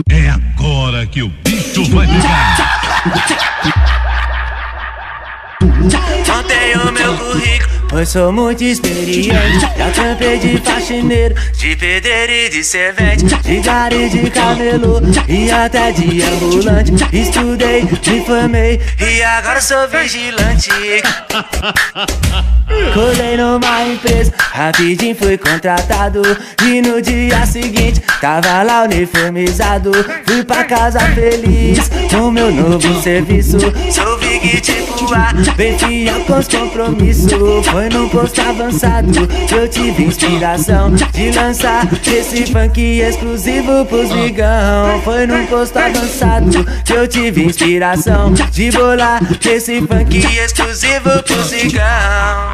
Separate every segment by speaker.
Speaker 1: É agora que o bicho vai pegar.
Speaker 2: Montei o meu currículo, pois sou muito experiente. Já trampei de faxineiro, de pedreiro e de servente, de gari, de camelo e até de ambulante. Estudei, me formei e agora sou vigilante. Colei numa empresa, rapidinho fui contratado. E no dia seguinte, tava lá uniformizado. Fui pra casa feliz com meu novo serviço. Sou Vig tipo A, bem fiel com os compromissos. Foi num posto avançado que eu tive inspiração de lançar esse funk exclusivo pros vigão. Foi num posto avançado que eu tive inspiração de bolar esse funk exclusivo pros vigão.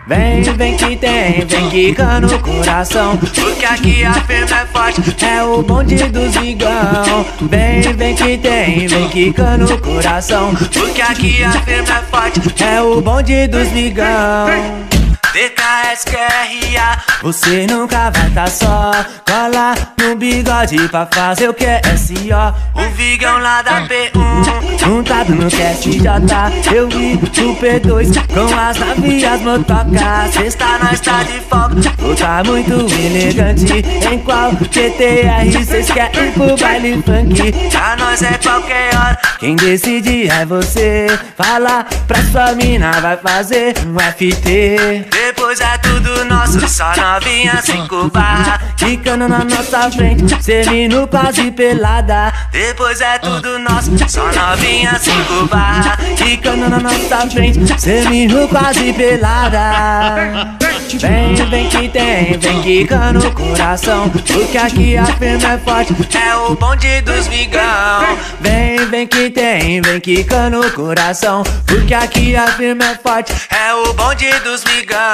Speaker 2: Vem, vem que tem, vem quicando o coração, porque aqui a firma é forte, é o bonde dos vigão. Vem, vem que tem, vem quicando o coração, porque aqui a firma é forte, é o bonde dos vigão. DKS QRA, você nunca vai tá só. Cola no bigode pra fazer o QSO. O vigão lá da P1, juntado no QSJ. Eu vi o P2 com as navias motocas. Sexta nós tá de folga, vou tá muito elegante. Em qual GTR cês querem ir pro baile funk? Pra nós é qualquer hora, quem decide é você. Fala pra sua mina, vai fazer um FT. Depois é tudo nosso, só novinha 5 barra, ficando na nossa frente, seminu quase pelada. Depois é tudo nosso, só novinha 5 barra, ficando na nossa frente, seminu quase pelada. Vem, vem que tem, vem quicando o coração, porque aqui a firma é forte, é o bonde dos vigão. Vem, vem que tem, vem quicando o coração, porque aqui a firma é forte, é o bonde dos vigão.